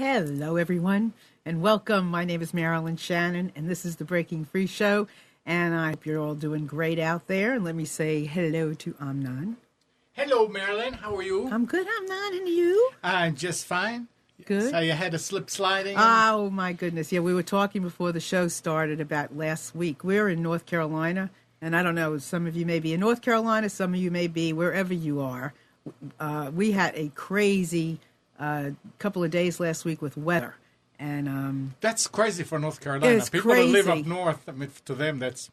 Hello, everyone, and welcome. My name is Marilyn Shannon, and this is the Breaking Free Show, and I hope you're all doing great out there. And let me say hello to Amnon. Hello, Marilyn. How are you? I'm good, Amnon, and you? I'm just fine. Good. So you had a slip sliding? Oh, my goodness. Yeah, we were talking before the show started about last week. We're in North Carolina, and I don't know, some of you may be in North Carolina, some of you may be wherever you are. We had a crazy couple of days last week with weather. And that's crazy for North Carolina. It's People crazy. who live up north, I mean, to them, that's...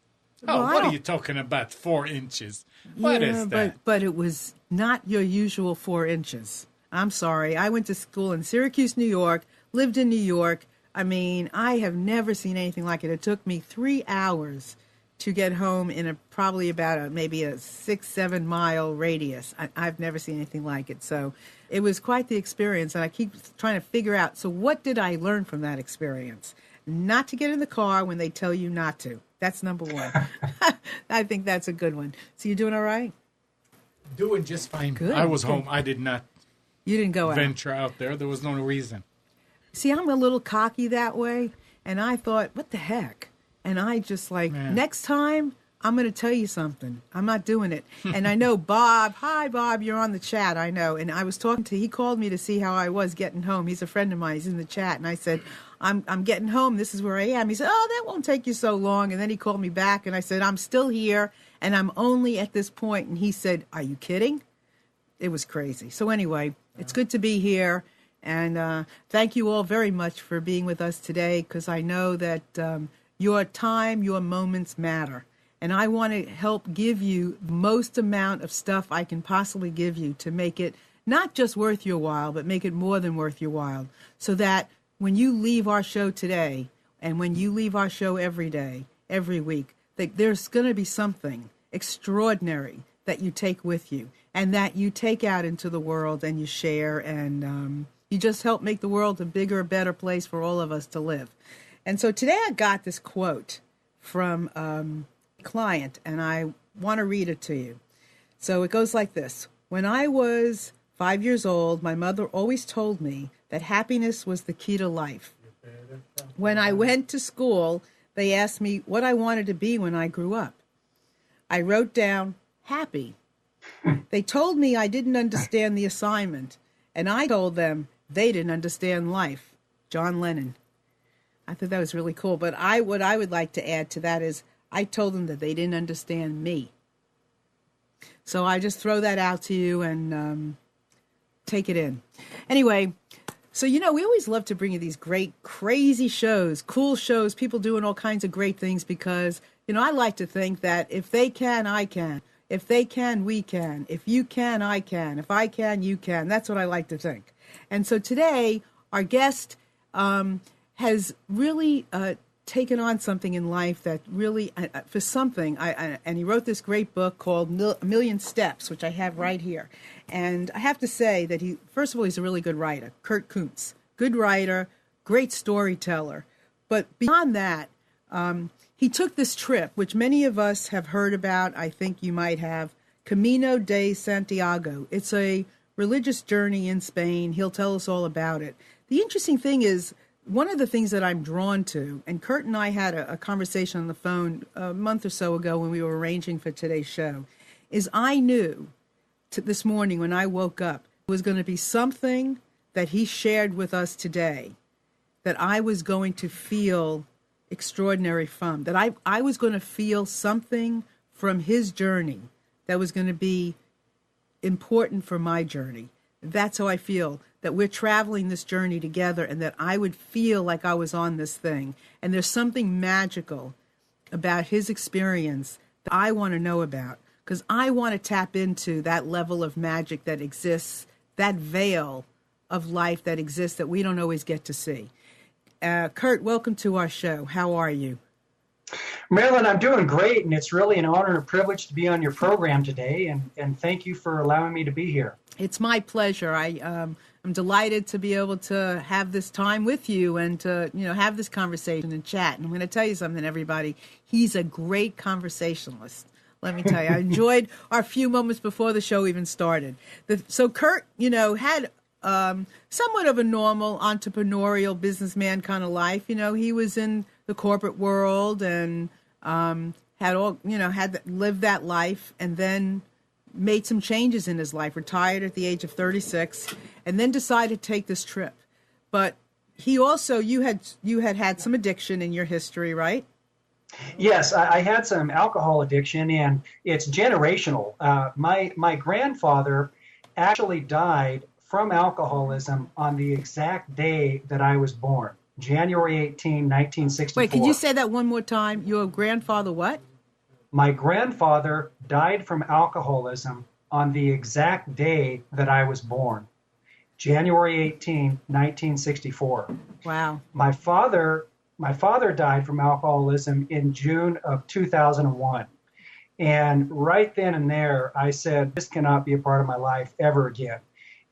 Oh, Well, what are you talking about? 4 inches? What is that? But it was not your usual 4 inches. I'm sorry. I went to school in Syracuse, New York, lived in New York. I mean, I have never seen anything like it. It took me 3 hours to get home in probably about maybe a 6-7 mile radius. I've never seen anything like it. So it was quite the experience. And I keep trying to figure out, so what did I learn from that experience? Not to get in the car when they tell you not to. That's number one. I think that's a good one. So you're doing all right? Doing just fine. Good. I was home. I did not You didn't go out. venture out there. There was no reason. See, I'm a little cocky that way. And I thought, what the heck? And I just next time, I'm going to tell you something. I'm not doing it. And I know Bob. Hi, Bob. You're on the chat. I know. And I was talking he called me to see how I was getting home. He's a friend of mine. He's in the chat. And I said, I'm getting home. This is where I am. He said, oh, that won't take you so long. And then he called me back. And I said, I'm still here. And I'm only at this point. And he said, are you kidding? It was crazy. So anyway, it's good to be here. And thank you all very much for being with us today, because I know that your time, your moments matter. And I want to help give you the most amount of stuff I can possibly give you to make it not just worth your while, but make it more than worth your while. So that when you leave our show today, and when you leave our show every day, every week, that there's going to be something extraordinary that you take with you and that you take out into the world and you share, and you just help make the world a bigger, better place for all of us to live. And so today I got this quote from a client, and I want to read it to you. So it goes like this. When I was 5 years old, my mother always told me that happiness was the key to life. When I went to school, they asked me what I wanted to be when I grew up. I wrote down happy. They told me I didn't understand the assignment, and I told them they didn't understand life. John Lennon. I thought that was really cool. But what I would like to add to that is I told them that they didn't understand me. So I just throw that out to you and take it in. Anyway, so, we always love to bring you these great, crazy shows, cool shows, people doing all kinds of great things because, I like to think that if they can, I can. If they can, we can. If you can, I can. If I can, you can. That's what I like to think. And so today, our guest has really taken on something in life that really, for something, and he wrote this great book called A Million Steps, which I have right here. And I have to say that first of all, he's a really good writer, Koontz. Good writer, great storyteller. But beyond that, he took this trip, which many of us have heard about, I think you might have, Camino De Santiago. It's a religious journey in Spain. He'll tell us all about it. The interesting thing is, one of the things that I'm drawn to, and Kurt and I had a conversation on the phone a month or so ago when we were arranging for today's show, is I knew this morning when I woke up, it was going to be something that he shared with us today that I was going to feel extraordinary from, that I was going to feel something from his journey that was going to be important for my journey. That's how I feel, that we're traveling this journey together and that I would feel like I was on this thing. And there's something magical about his experience that I want to know about, because I want to tap into that level of magic that exists, that veil of life that exists that we don't always get to see. Kurt, welcome to our show. How are you? Marilyn, I'm doing great, and it's really an honor and a privilege to be on your program today, and thank you for allowing me to be here. It's my pleasure. I'm delighted to be able to have this time with you and to, have this conversation and chat. And I'm going to tell you something, everybody. He's a great conversationalist. Let me tell you, I enjoyed our few moments before the show even started. So Kurt, had somewhat of a normal entrepreneurial businessman kind of life. He was in the corporate world and lived that life, and then made some changes in his life, retired at the age of 36, and then decided to take this trip. But he also, you had some addiction in your history, right? Yes, I had some alcohol addiction, and it's generational. My grandfather actually died from alcoholism on the exact day that I was born, January 18, 1964. Wait, could you say that one more time? Your grandfather what? My grandfather died from alcoholism on the exact day that I was born, January 18, 1964. Wow. My father died from alcoholism in June of 2001. And right then and there, I said, this cannot be a part of my life ever again.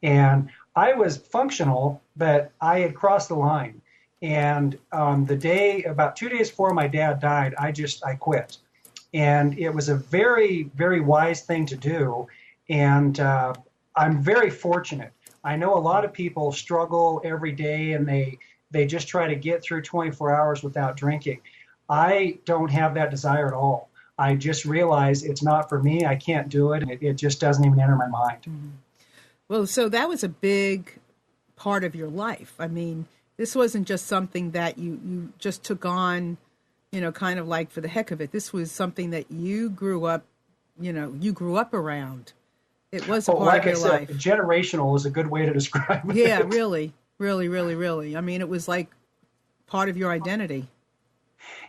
And I was functional, but I had crossed the line. And the day, about 2 days before my dad died, I quit. And it was a very, very wise thing to do. And I'm very fortunate. I know a lot of people struggle every day, and they just try to get through 24 hours without drinking. I don't have that desire at all. I just realize it's not for me. I can't do it. It just doesn't even enter my mind. Mm-hmm. Well, so that was a big part of your life. I mean, this wasn't just something that you just took on, kind of like for the heck of it. This was something that you grew up around. It was a part of your life. Generational is a good way to describe it. Yeah, really, really, really, really. I mean, it was like part of your identity.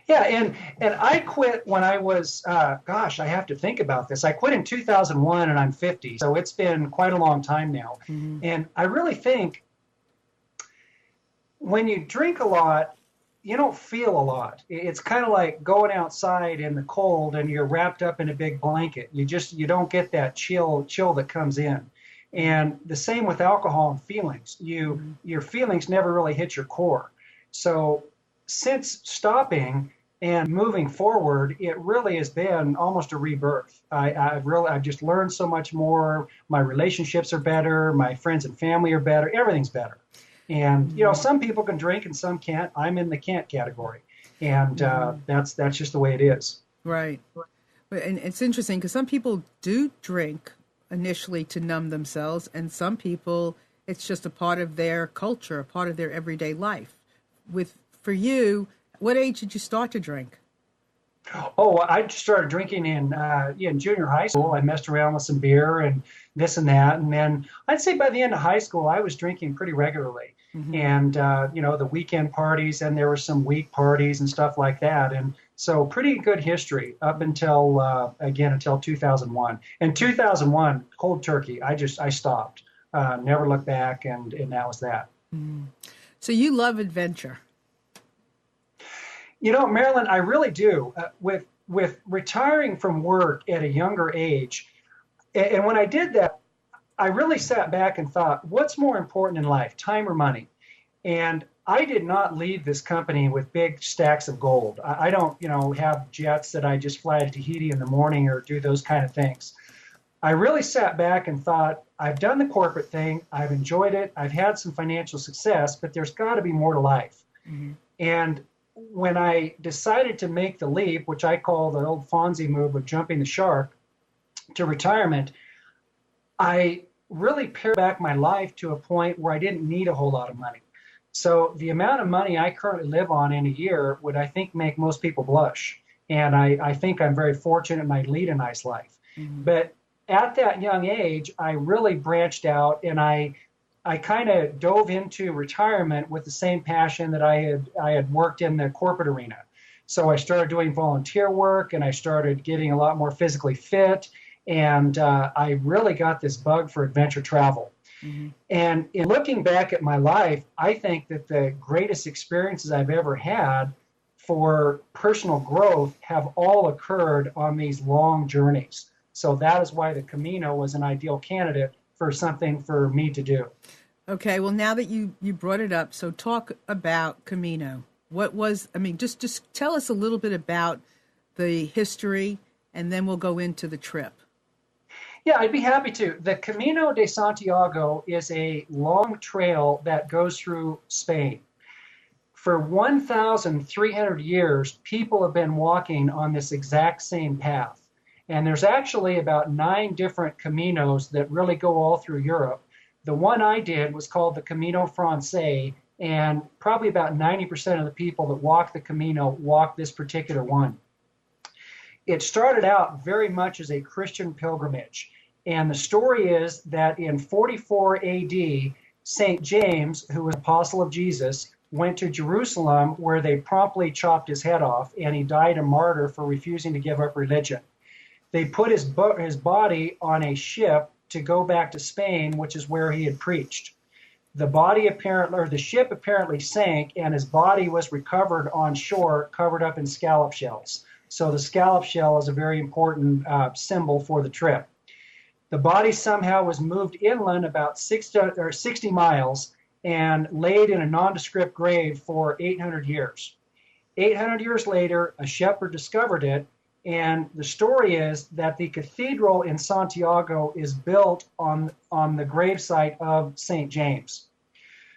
Yeah, and I quit when I was, I have to think about this. I quit in 2001, and I'm 50, so it's been quite a long time now. Mm-hmm. And I really think when you drink a lot, you don't feel a lot. It's kind of like going outside in the cold and you're wrapped up in a big blanket. You don't get that chill that comes in. And the same with alcohol and feelings. Your feelings never really hit your core. So since stopping and moving forward, it really has been almost a rebirth. I've just learned so much more. My relationships are better. My friends and family are better. Everything's better. And, some people can drink and some can't. I'm in the can't category. And that's just the way it is. Right. And it's interesting because some people do drink initially to numb themselves, and some people, it's just a part of their culture, a part of their everyday life. For you, what age did you start to drink? Oh, I started drinking in junior high school. I messed around with some beer and this and that. And then I'd say by the end of high school, I was drinking pretty regularly. Mm-hmm. And, the weekend parties, and there were some week parties and stuff like that. And so pretty good history up until 2001. In 2001, cold turkey, I stopped, never looked back. And that was that. Mm-hmm. So you love adventure. Marilyn, I really do. With retiring from work at a younger age, and when I did that, I really sat back and thought, what's more important in life, time or money? And I did not leave this company with big stacks of gold. I don't, have jets that I just fly to Tahiti in the morning or do those kind of things. I really sat back and thought, I've done the corporate thing. I've enjoyed it. I've had some financial success, but there's got to be more to life. Mm-hmm. And when I decided to make the leap, which I call the old Fonzie move of jumping the shark to retirement, I really pared back my life to a point where I didn't need a whole lot of money. So the amount of money I currently live on in a year would, I think, make most people blush. And I think I'm very fortunate and I lead a nice life. Mm-hmm. But at that young age, I really branched out, and I kind of dove into retirement with the same passion that I had worked in the corporate arena. So I started doing volunteer work, and I started getting a lot more physically fit, and I really got this bug for adventure travel. Mm-hmm. And in looking back at my life, I think that the greatest experiences I've ever had for personal growth have all occurred on these long journeys. So that is why the Camino was an ideal candidate for something for me to do. Okay, well, now that you brought it up, so talk about Camino. Just tell us a little bit about the history, and then we'll go into the trip. Yeah, I'd be happy to. The Camino de Santiago is a long trail that goes through Spain. For 1,300 years, people have been walking on this exact same path. And there's actually about 9 different Caminos that really go all through Europe. The one I did was called the Camino Francais, and probably about 90% of the people that walk the Camino walk this particular one. It started out very much as a Christian pilgrimage. And the story is that in 44 AD, St. James, who was apostle of Jesus, went to Jerusalem where they promptly chopped his head off, and he died a martyr for refusing to give up religion. They put his body on a ship to go back to Spain, which is where he had preached. The ship apparently sank, and his body was recovered on shore, covered up in scallop shells. So the scallop shell is a very important symbol for the trip. The body somehow was moved inland about 60 miles and laid in a nondescript grave for 800 years. 800 years later, a shepherd discovered it, and the story is that the cathedral in Santiago is built on the gravesite of St. James.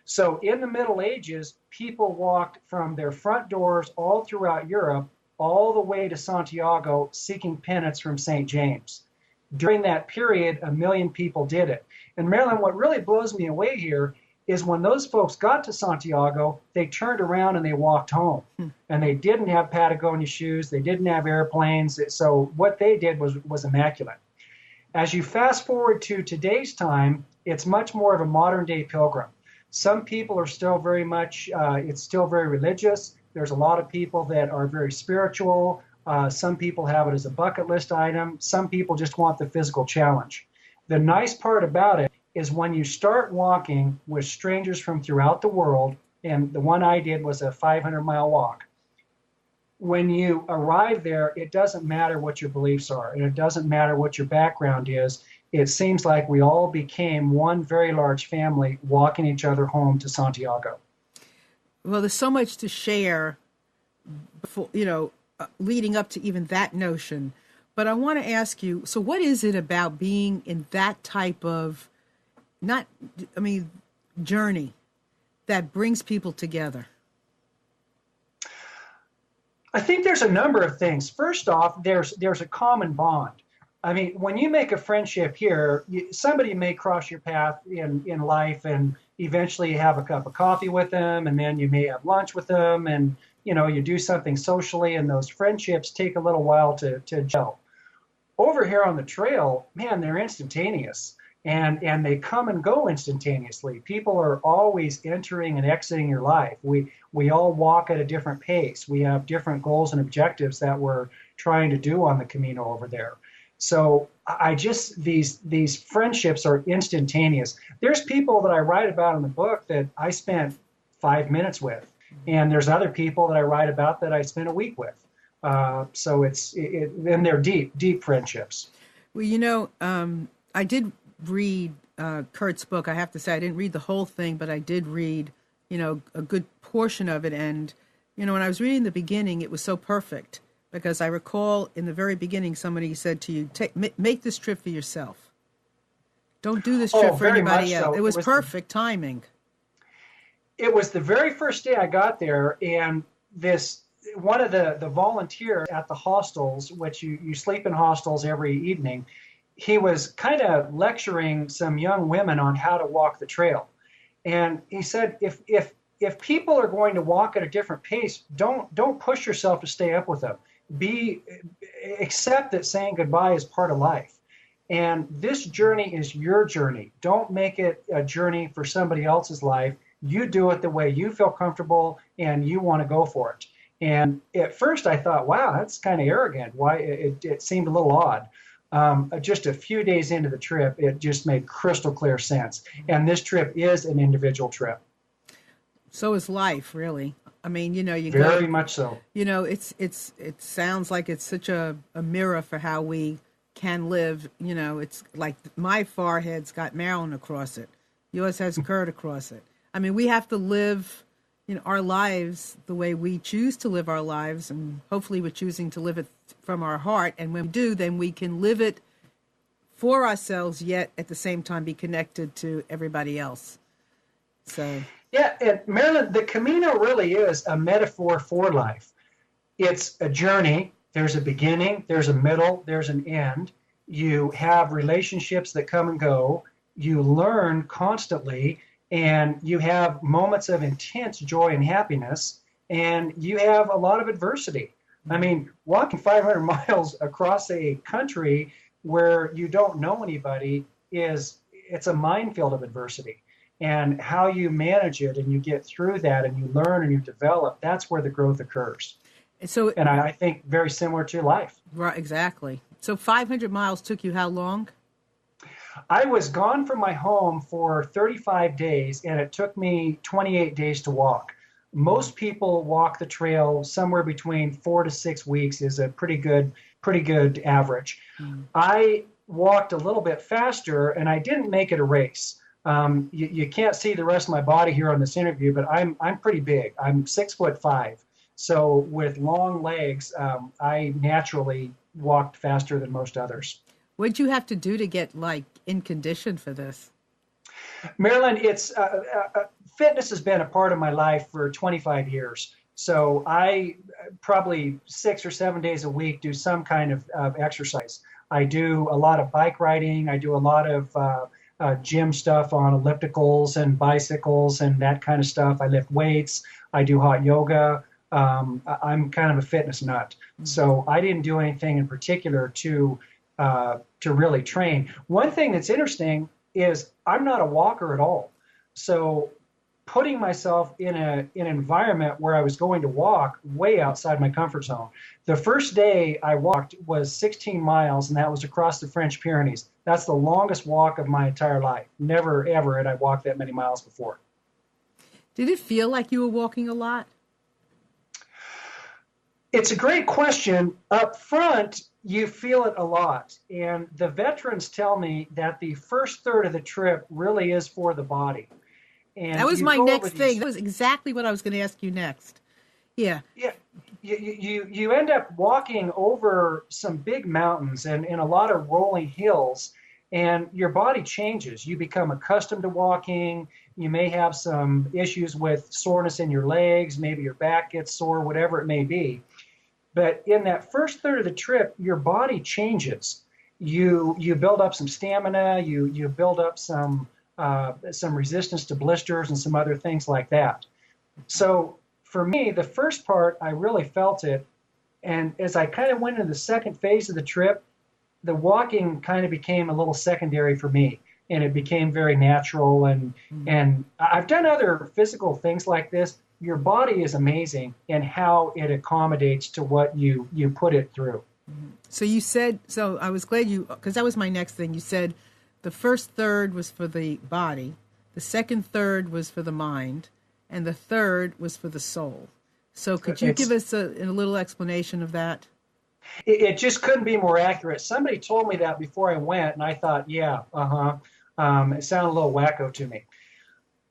So in the Middle Ages, people walked from their front doors all throughout Europe, all the way to Santiago, seeking penance from St. James. During that period, 1 million people did it. And Marilyn, what really blows me away here is when those folks got to Santiago, they turned around and they walked home. And they didn't have Patagonia shoes. They didn't have airplanes. So what they did was immaculate. As you fast forward to today's time, it's much more of a modern day pilgrim. Some people are still very much, it's still very religious. There's a lot of people that are very spiritual. Some people have it as a bucket list item. Some people just want the physical challenge. The nice part about it is when you start walking with strangers from throughout the world, and the one I did was a 500-mile walk. When you arrive there, it doesn't matter what your beliefs are, and it doesn't matter what your background is. It seems like we all became one very large family walking each other home to Santiago. Well, there's so much to share, before, leading up to even that notion. But I want to ask you, so what is it about being in that type of, journey that brings people together? I think there's a number of things. First off, there's a common bond. I mean, when you make a friendship here, somebody may cross your path in life, and eventually you have a cup of coffee with them, and then you may have lunch with them, and you do something socially, and those friendships take a little while to gel. Over here on the trail, man, they're instantaneous, and they come and go instantaneously. People are always entering and exiting your life. We all walk at a different pace. We have different goals and objectives that we're trying to do on the Camino over there. So these friendships are instantaneous. There's people that I write about in the book that I spent 5 minutes with, and there's other people that I write about that I spent a week with. So and they're deep friendships. Well, I did read Kurt's book. I have to say I didn't read the whole thing, but I did read, a good portion of it. And, when I was reading the beginning, it was so perfect. Because I recall in the very beginning, somebody said to you, make this trip for yourself. Don't do this trip for anybody else. So. It was perfect timing. It was the very first day I got there, and one of the volunteers at the hostels, which you sleep in hostels every evening, he was kind of lecturing some young women on how to walk the trail. And he said, if people are going to walk at a different pace, don't push yourself to stay up with them. Accept that saying goodbye is part of life. And this journey is your journey. Don't make it a journey for somebody else's life. You do it the way you feel comfortable and you want to go for it. And at first I thought, wow, that's kind of arrogant. Why? It seemed a little odd. Just a few days into the trip, it just made crystal clear sense. And this trip is an individual trip. So is life, really. I mean, you very much so. It sounds like it's such a mirror for how we can live. It's like my forehead's got Marilyn across it. Yours has Kurt across it. I mean, we have to live, our lives the way we choose to live our lives, and hopefully we're choosing to live it from our heart. And when we do, then we can live it for ourselves, yet at the same time be connected to everybody else. So yeah, and Marilyn, the Camino really is a metaphor for life. It's a journey. There's a beginning, there's a middle, there's an end. You have relationships that come and go. You learn constantly, and you have moments of intense joy and happiness, and you have a lot of adversity. I mean, walking 500 miles across a country where you don't know anybody it's a minefield of adversity. And how you manage it and you get through that and you learn and you develop, that's where the growth occurs. And I think very similar to life. Right, exactly. So 500 miles took you how long? I was gone from my home for 35 days, and it took me 28 days to walk. Most people walk the trail somewhere between 4 to 6 weeks is a pretty good average. I walked a little bit faster, and I didn't make it a race. You can't see the rest of my body here on this interview, but I'm pretty big. I'm 6'5". So with long legs, I naturally walked faster than most others. What'd you have to do to get in condition for this? Marilyn, it's fitness has been a part of my life for 25 years. So I probably 6 or 7 days a week do some kind of exercise. I do a lot of bike riding. I do a lot of gym stuff on ellipticals and bicycles and that kind of stuff. I lift weights. I do hot yoga. I'm kind of a fitness nut. So I didn't do anything in particular to really train. One thing that's interesting is I'm not a walker at all. So putting myself in an environment where I was going to walk way outside my comfort zone. The first day I walked was 16 miles, and that was across the French Pyrenees. That's the longest walk of my entire life. Never, ever had I walked that many miles before. Did it feel like you were walking a lot? It's a great question. Up front, you feel it a lot. And the veterans tell me that the first third of the trip really is for the body. And that was my next thing. That was exactly what I was going to ask you next. Yeah. Yeah. You end up walking over some big mountains and a lot of rolling hills, and your body changes. You become accustomed to walking. You may have some issues with soreness in your legs. Maybe your back gets sore, whatever it may be. But in that first third of the trip, your body changes. You build up some stamina. You build up some resistance to blisters and some other things like that. So for me, the first part, I really felt it. And as I kind of went into the second phase of the trip, the walking kind of became a little secondary for me. And it became very natural. And I've done other physical things like this. Your body is amazing in how it accommodates to what you put it through. So you said, so I was glad because that was my next thing. You said the first third was for the body, the second third was for the mind, and the third was for the soul. So could you give us a little explanation of that? It just couldn't be more accurate. Somebody told me that before I went, and I thought, yeah, it sounded a little wacko to me.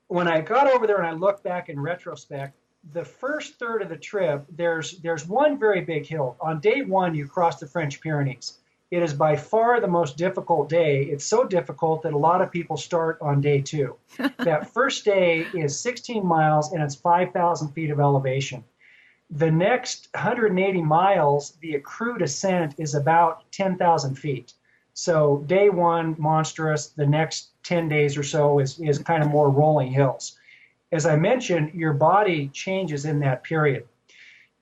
When I got over there and I looked back in retrospect, the first third of the trip, there's one very big hill. On day one, you cross the French Pyrenees. It is by far the most difficult day. It's so difficult that a lot of people start on day two. That first day is 16 miles and it's 5,000 feet of elevation. The next 180 miles, the accrued ascent is about 10,000 feet. So day one, monstrous. The next 10 days or so is kind of more rolling hills. As I mentioned, your body changes in that period.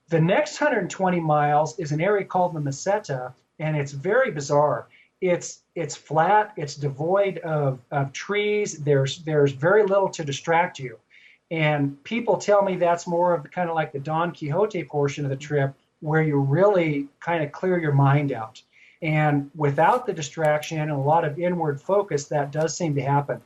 The next 120 miles is an area called the Meseta, and it's very bizarre. It's flat. It's devoid of trees. There's very little to distract you. And people tell me that's more of kind of like the Don Quixote portion of the trip where you really kind of clear your mind out. And without the distraction and a lot of inward focus, that does seem to happen.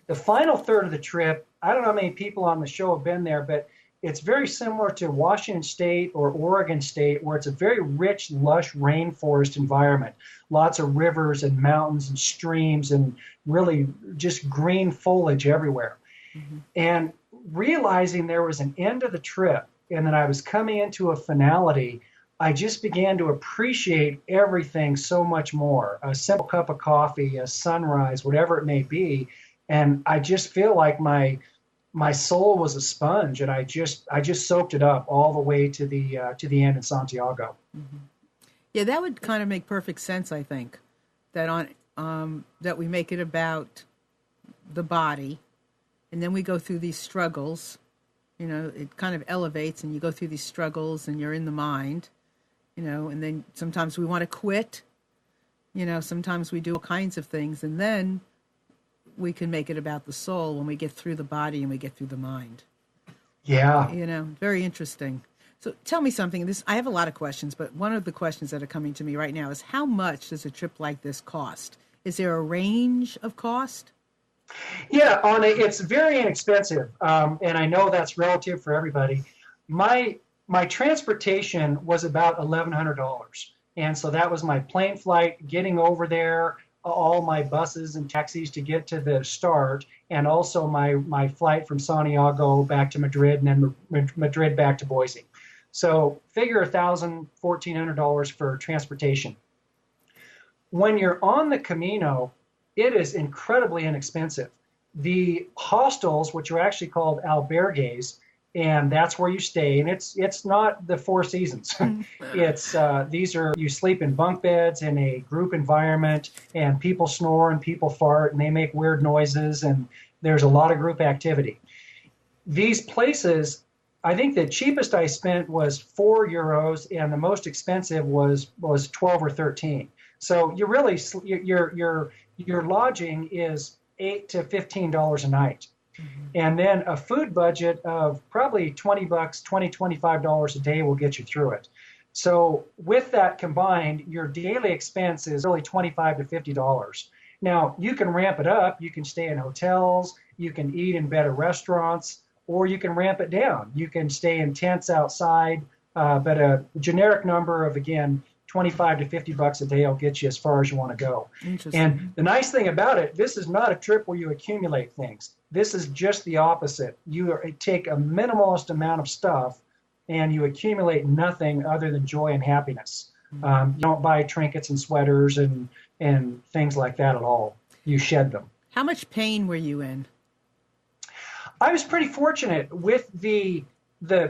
The final third of the trip, I don't know how many people on the show have been there, but it's very similar to Washington State or Oregon State, where it's a very rich, lush rainforest environment. Lots of rivers and mountains and streams and really just green foliage everywhere. Mm-hmm. And realizing there was an end of the trip and that I was coming into a finality, I just began to appreciate everything so much more. A simple cup of coffee, a sunrise, whatever it may be, and I just feel like my soul was a sponge, and I just soaked it up all the way to the end in Santiago. Mm-hmm. Yeah, that would kind of make perfect sense. I think that that we make it about the body, and then we go through these struggles. You know, it kind of elevates, and you go through these struggles, and you're in the mind. You know, and then sometimes we want to quit. You know, sometimes we do all kinds of things, and then we can make it about the soul when we get through the body and we get through the mind. Yeah. You know, very interesting. So tell me something. I have a lot of questions, but one of the questions that are coming to me right now is, how much does a trip like this cost? Is there a range of cost? Yeah, it's very inexpensive, and I know that's relative for everybody. My transportation was about $1,100, and so that was my plane flight, getting over there, all my buses and taxis to get to the start, and also my flight from Santiago back to Madrid, and then Madrid back to Boise. So figure $1,000, $1,400 for transportation. When you're on the Camino, it is incredibly inexpensive. The hostels, which are actually called albergues, and that's where you stay, and it's not the Four Seasons. You sleep in bunk beds in a group environment, and people snore and people fart and they make weird noises, and there's a lot of group activity. These places, I think the cheapest I spent was €4, and the most expensive was 12 or 13. So you really your lodging is $8 to $15 a night. Mm-hmm. And then a food budget of probably $20, $25 a day will get you through it. So with that combined, your daily expense is really $25 to $50. Now, you can ramp it up. You can stay in hotels. You can eat in better restaurants, or you can ramp it down. You can stay in tents outside, but a generic number of, again, $25 to $50 a day will get you as far as you want to go. And the nice thing about it, this is not a trip where you accumulate things. This is just the opposite. You take a minimalist amount of stuff and you accumulate nothing other than joy and happiness. You don't buy trinkets and sweaters and things like that at all. You shed them. How much pain were you in? I was pretty fortunate with the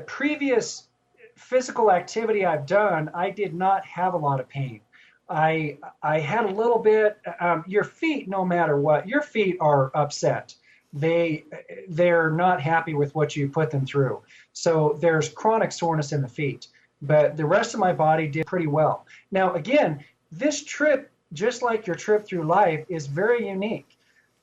previous physical activity I've done. I did not have a lot of pain. I had a little bit. Your feet, no matter what, your feet are upset. They're not happy with what you put them through. So there's chronic soreness in the feet. But the rest of my body did pretty well. Now, again, this trip, just like your trip through life, is very unique.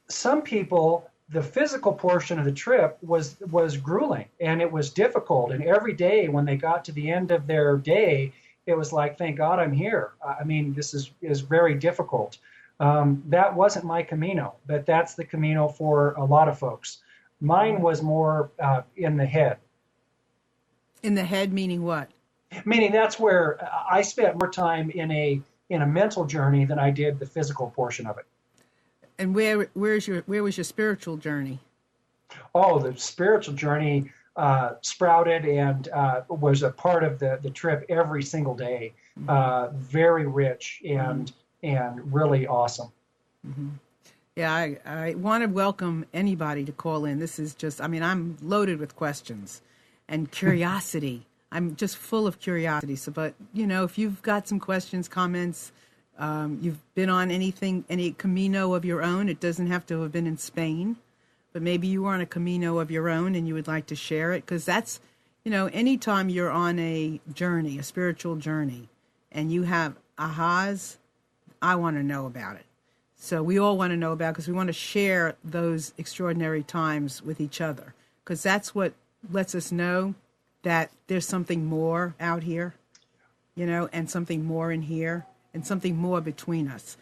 Some people, the physical portion of the trip was grueling and it was difficult. And every day when they got to the end of their day, it was like, thank God I'm here. I mean, this is very difficult. That wasn't my Camino, but that's the Camino for a lot of folks. Mine was more in the head. In the head, meaning what? Meaning that's where I spent more time in a mental journey than I did the physical portion of it. And where was your spiritual journey? Oh, the spiritual journey sprouted and was a part of the trip every single day. Very rich and really awesome. Mm-hmm. Yeah, I want to welcome anybody to call in. This is just, I'm loaded with questions and curiosity. I'm just full of curiosity. So, but, if you've got some questions, comments, you've been on any Camino of your own, it doesn't have to have been in Spain, but maybe you were on a Camino of your own and you would like to share it. Because that's, anytime you're on a journey, a spiritual journey, and you have ahas, I want to know about it. So we all want to know about it because we want to share those extraordinary times with each other. Because that's what lets us know that there's something more out here, and something more in here, and something more between us.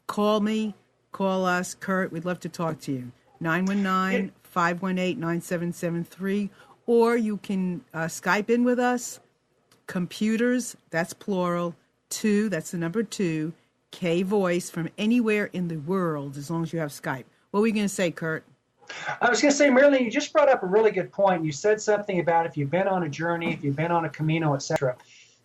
Call me, call us, Kurt. We'd love to talk to you. 919-518-9773. Or you can Skype in with us. Computers, that's plural. 2, that's the number 2. K voice from anywhere in the world, as long as you have Skype. What were you going to say, Kurt? I was going to say, Marilyn, you just brought up a really good point. You said something about if you've been on a journey, if you've been on a Camino, etc.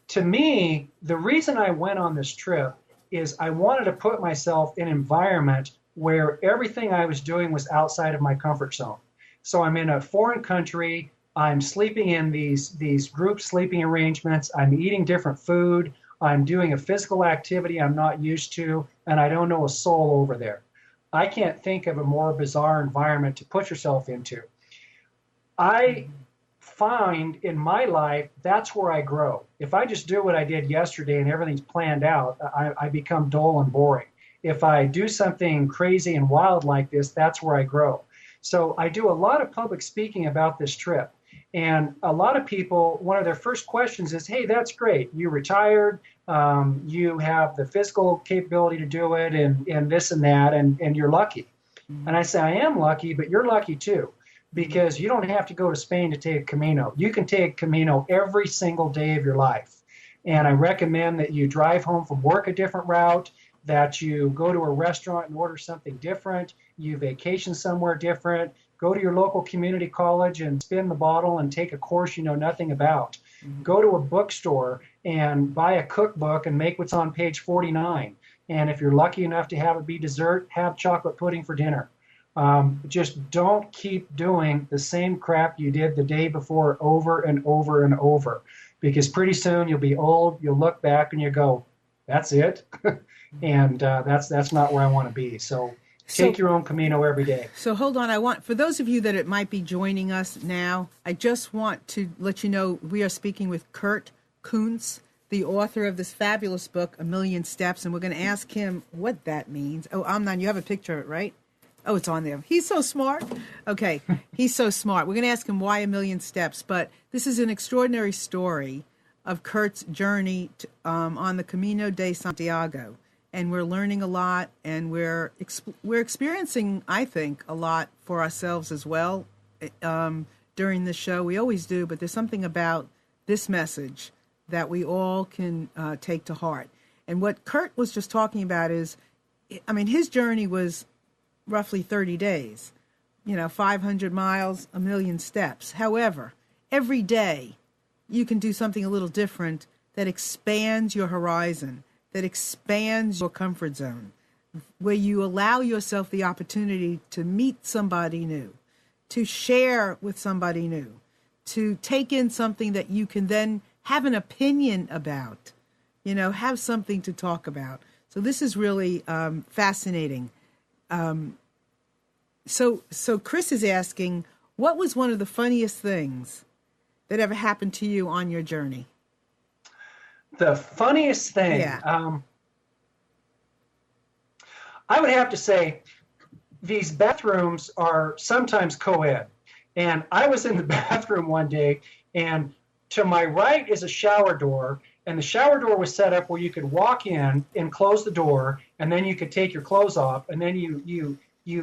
to me, the reason I went on this trip is I wanted to put myself in an environment where everything I was doing was outside of my comfort zone. So I'm in a foreign country. I'm sleeping in these group sleeping arrangements. I'm eating different food. I'm doing a physical activity I'm not used to, and I don't know a soul over there. I can't think of a more bizarre environment to put yourself into. I find in my life, that's where I grow. If I just do what I did yesterday and everything's planned out, I become dull and boring. If I do something crazy and wild like this, that's where I grow. So I do a lot of public speaking about this trip. And a lot of people, one of their first questions is, hey, that's great. You retired, you have the physical capability to do it and this and that, and you're lucky. Mm-hmm. And I say, I am lucky, but you're lucky too, because you don't have to go to Spain to take Camino. You can take Camino every single day of your life. And I recommend that you drive home from work a different route, that you go to a restaurant and order something different, you vacation somewhere different, go to your local community college and spin the bottle and take a course you know nothing about. Mm-hmm. Go to a bookstore and buy a cookbook and make what's on page 49. And if you're lucky enough to have it be dessert, have chocolate pudding for dinner. Just don't keep doing the same crap you did the day before over and over and over. Because pretty soon you'll be old, you'll look back and you go, that's it? And that's not where I want to be. So take your own Camino every day. So hold on. For those of you that it might be joining us now, I just want to let you know we are speaking with Kurt Koontz, the author of this fabulous book, A Million Steps, and we're going to ask him what that means. Oh, Amnon, you have a picture of it, right? Oh, it's on there. He's so smart. Okay, he's so smart. We're going to ask him why A Million Steps, but this is an extraordinary story of Kurt's journey on the Camino de Santiago. And we're learning a lot, and we're experiencing, I think, a lot for ourselves as well during this show. We always do, but there's something about this message that we all can take to heart. And what Kurt was just talking about is, I mean, his journey was roughly 30 days, 500 miles, 1 million steps. However, every day you can do something a little different that expands your horizon, that expands your comfort zone, where you allow yourself the opportunity to meet somebody new, to share with somebody new, to take in something that you can then have an opinion about, have something to talk about. So this is really fascinating. So Chris is asking, what was one of the funniest things that ever happened to you on your journey? The funniest thing, yeah. I would have to say these bathrooms are sometimes co-ed. And I was in the bathroom one day, and to my right is a shower door, and the shower door was set up where you could walk in and close the door, and then you could take your clothes off, and then you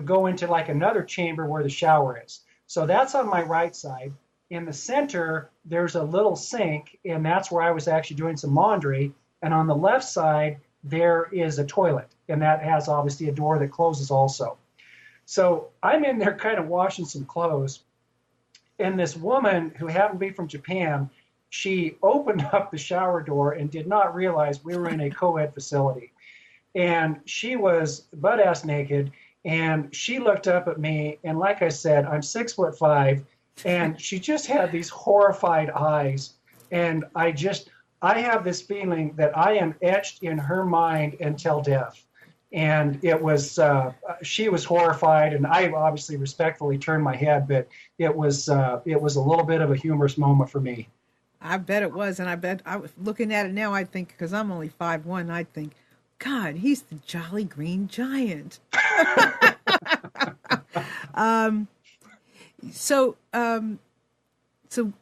go into like another chamber where the shower is. So that's on my right side. In the center, there's a little sink, and that's where I was actually doing some laundry. And on the left side, there is a toilet, and that has obviously a door that closes also. So I'm in there kind of washing some clothes, and this woman who happened to be from Japan, she opened up the shower door and did not realize we were in a co-ed facility. And she was butt-ass naked, and she looked up at me, and like I said, I'm 6'5", and she just had these horrified eyes. And I have this feeling that I am etched in her mind until death. And it was, she was horrified, and I obviously respectfully turned my head, but it was a little bit of a humorous moment for me. I bet it was, and I bet I was looking at it now. I think, because I'm only 5'1", I think, God, he's the Jolly Green Giant. So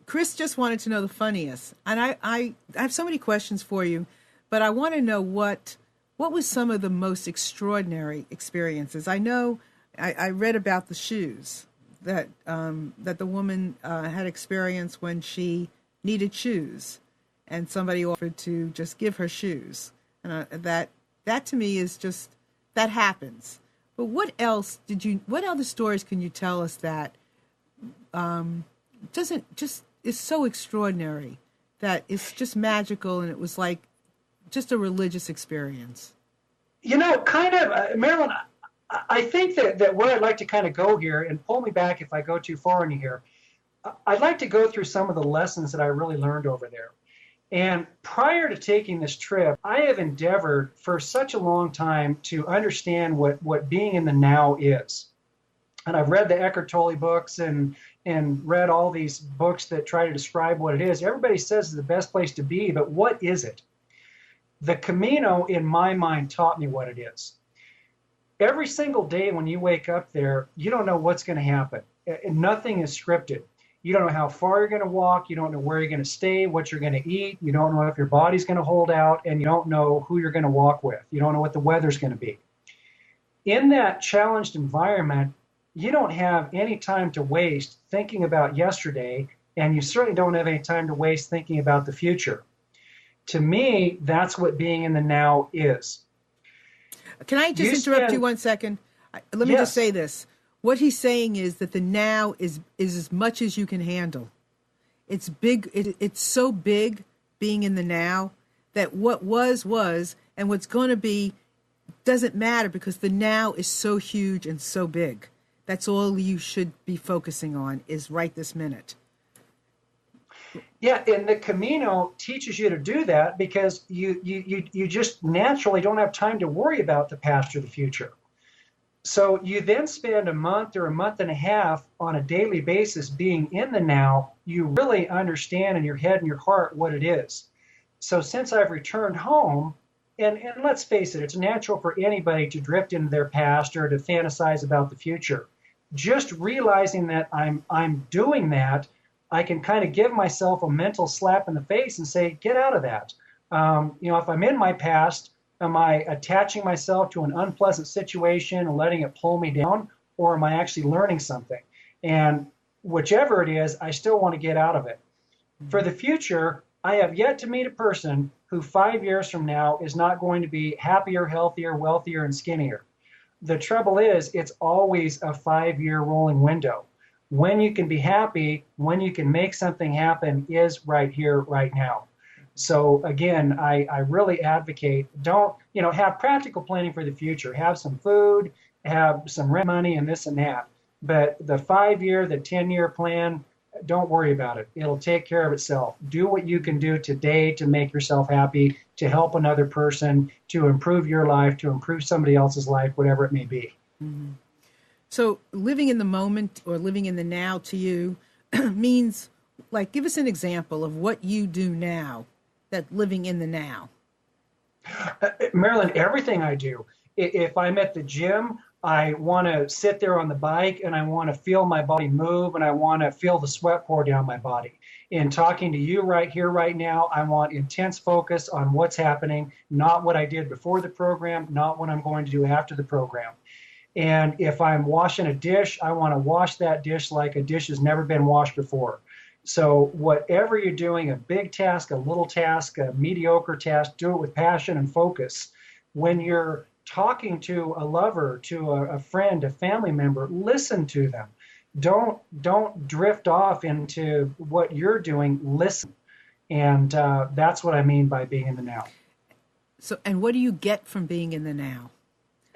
Chris just wanted to know the funniest, and I have so many questions for you, but I want to know what was some of the most extraordinary experiences. I know I read about the shoes that the woman had experienced when she needed shoes, and somebody offered to just give her shoes, and that to me is just, that happens. But what other stories can you tell us that is so extraordinary that it's just magical, and it was like just a religious experience? Kind of, Marilyn, I think that where I'd like to kind of go here, and pull me back if I go too far into here, I'd like to go through some of the lessons that I really learned over there. And prior to taking this trip, I have endeavored for such a long time to understand what being in the now is. And I've read the Eckhart Tolle books and read all these books that try to describe what it is. Everybody says it's the best place to be, but what is it? The Camino, in my mind, taught me what it is. Every single day when you wake up there, you don't know what's going to happen. Nothing is scripted. You don't know how far you're going to walk. You don't know where you're going to stay, what you're going to eat. You don't know if your body's going to hold out, and you don't know who you're going to walk with. You don't know what the weather's going to be. In that challenged environment, you don't have any time to waste thinking about yesterday, and you certainly don't have any time to waste thinking about the future. To me, that's what being in the now is. Can I just interrupt you 1 second? Let me just say this. What he's saying is that the now is as much as you can handle. It's big. It's so big being in the now that what was, and what's going to be doesn't matter, because the now is so huge and so big. That's all you should be focusing on is right this minute. Yeah, and the Camino teaches you to do that because you just naturally don't have time to worry about the past or the future. So you then spend a month or a month and a half on a daily basis being in the now. You really understand in your head and your heart what it is. So since I've returned home, and let's face it, it's natural for anybody to drift into their past or to fantasize about the future. Just realizing that I'm doing that, I can kind of give myself a mental slap in the face and say, get out of that. If I'm in my past, am I attaching myself to an unpleasant situation and letting it pull me down, or am I actually learning something? And whichever it is, I still want to get out of it. For the future, I have yet to meet a person who 5 years from now is not going to be happier, healthier, wealthier, and skinnier. The trouble is, it's always a 5-year rolling window. When you can be happy, when you can make something happen is right here, right now. So again, I really advocate, don't, have practical planning for the future. Have some food, have some rent money and this and that. But the 5-year, the 10-year plan, don't worry about it. It'll take care of itself. Do what you can do today to make yourself happy, to help another person, to improve your life, to improve somebody else's life, whatever it may be. Mm-hmm. So living in the moment or living in the now to you means, like, give us an example of what you do now, that living in the now. Marilyn, everything I do. If I'm at the gym, I want to sit there on the bike and I want to feel my body move and I want to feel the sweat pour down my body. In talking to you right here, right now, I want intense focus on what's happening, not what I did before the program, not what I'm going to do after the program. And if I'm washing a dish, I want to wash that dish like a dish has never been washed before. So whatever you're doing, a big task, a little task, a mediocre task, do it with passion and focus. When you're talking to a lover, to a friend, a family member, listen to them. Don't drift off into what you're doing. Listen. And that's what I mean by being in the now. So, and what do you get from being in the now?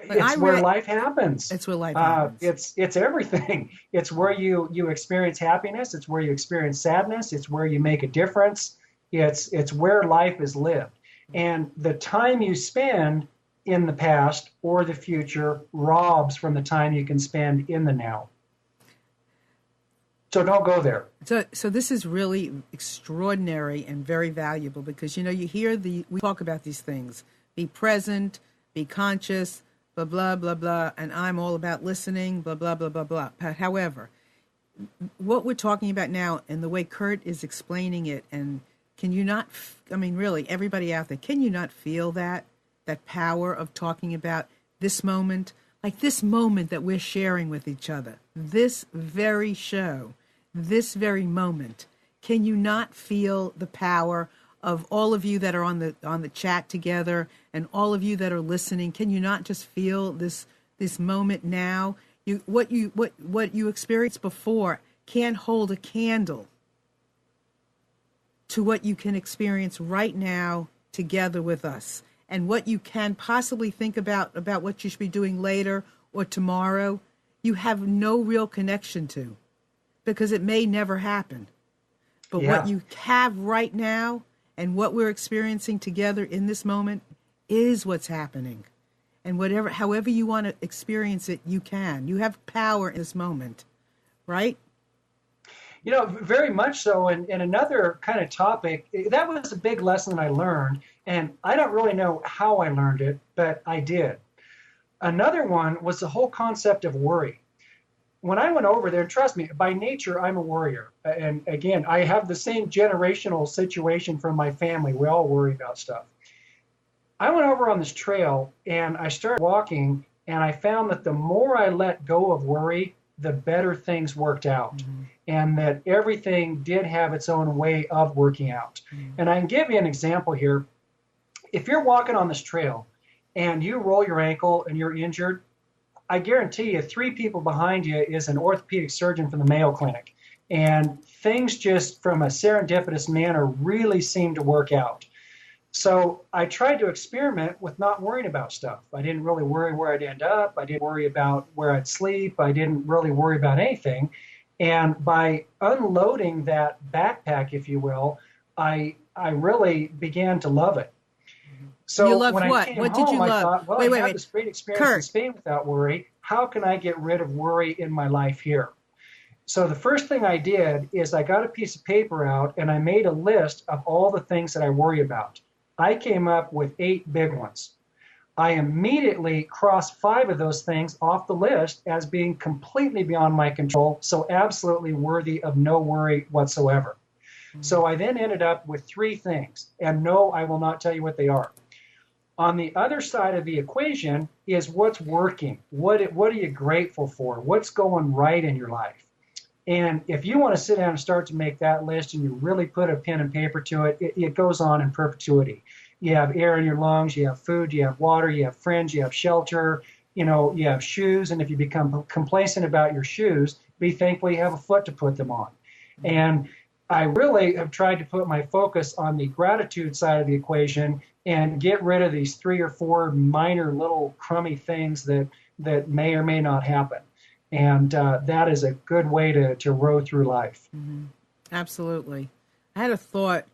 It's where life happens. It's where life happens. It's everything. It's where you experience happiness. It's where you experience sadness. It's where you make a difference. It's where life is lived. And the time you spend in the past or the future robs from the time you can spend in the now. So don't go there. So this is really extraordinary and very valuable because, you hear we talk about these things. Be present, be conscious, blah, blah, blah, blah, and I'm all about listening, blah, blah, blah, blah, blah. However, what we're talking about now and the way Kurt is explaining it, and can you not, really, everybody out there, can you not feel that power of talking about this moment, like this moment that we're sharing with each other, this very show, this very moment? Can you not feel the power of all of you that are on the chat together and all of you that are listening? Can you not just feel this moment now? What you experienced before can't hold a candle to what you can experience right now together with us, and what you can possibly think about what you should be doing later or tomorrow, you have no real connection to, because it may never happen. But what you have right now and what we're experiencing together in this moment is what's happening. And however you want to experience it, you can. You have power in this moment, right? You know, very much so. And another kind of topic, that was a big lesson I learned. And I don't really know how I learned it, but I did. Another one was the whole concept of worry. When I went over there, trust me, by nature, I'm a worrier. And again, I have the same generational situation from my family. We all worry about stuff. I went over on this trail and I started walking, and I found that the more I let go of worry, the better things worked out. Mm-hmm. And that everything did have its own way of working out. Mm-hmm. And I can give you an example here. If you're walking on this trail and you roll your ankle and you're injured, I guarantee you 3 people behind you is an orthopedic surgeon from the Mayo Clinic. And things just from a serendipitous manner really seem to work out. So I tried to experiment with not worrying about stuff. I didn't really worry where I'd end up. I didn't worry about where I'd sleep. I didn't really worry about anything. And by unloading that backpack, if you will, I really began to love it. So you love when what? I came What home, did you I love? thought, well, I had this great experience Kurt. in Spain without worry. How can I get rid of worry in my life here? So the first thing I did is I got a piece of paper out and I made a list of all the things that I worry about. I came up with 8 big ones. I immediately crossed 5 of those things off the list as being completely beyond my control, so absolutely worthy of no worry whatsoever. Mm-hmm. So I then ended up with 3 things, and no, I will not tell you what they are. On the other side of the equation is what's working. What are you grateful for? What's going right in your life? And if you want to sit down and start to make that list and you really put a pen and paper to it, it goes on in perpetuity. You have air in your lungs, you have food, you have water, you have friends, you have shelter, you have shoes. And if you become complacent about your shoes, be thankful you have a foot to put them on. And I really have tried to put my focus on the gratitude side of the equation and get rid of these 3 or 4 minor little crummy things that may or may not happen. And that is a good way to row through life. Mm-hmm. Absolutely. I had a thought.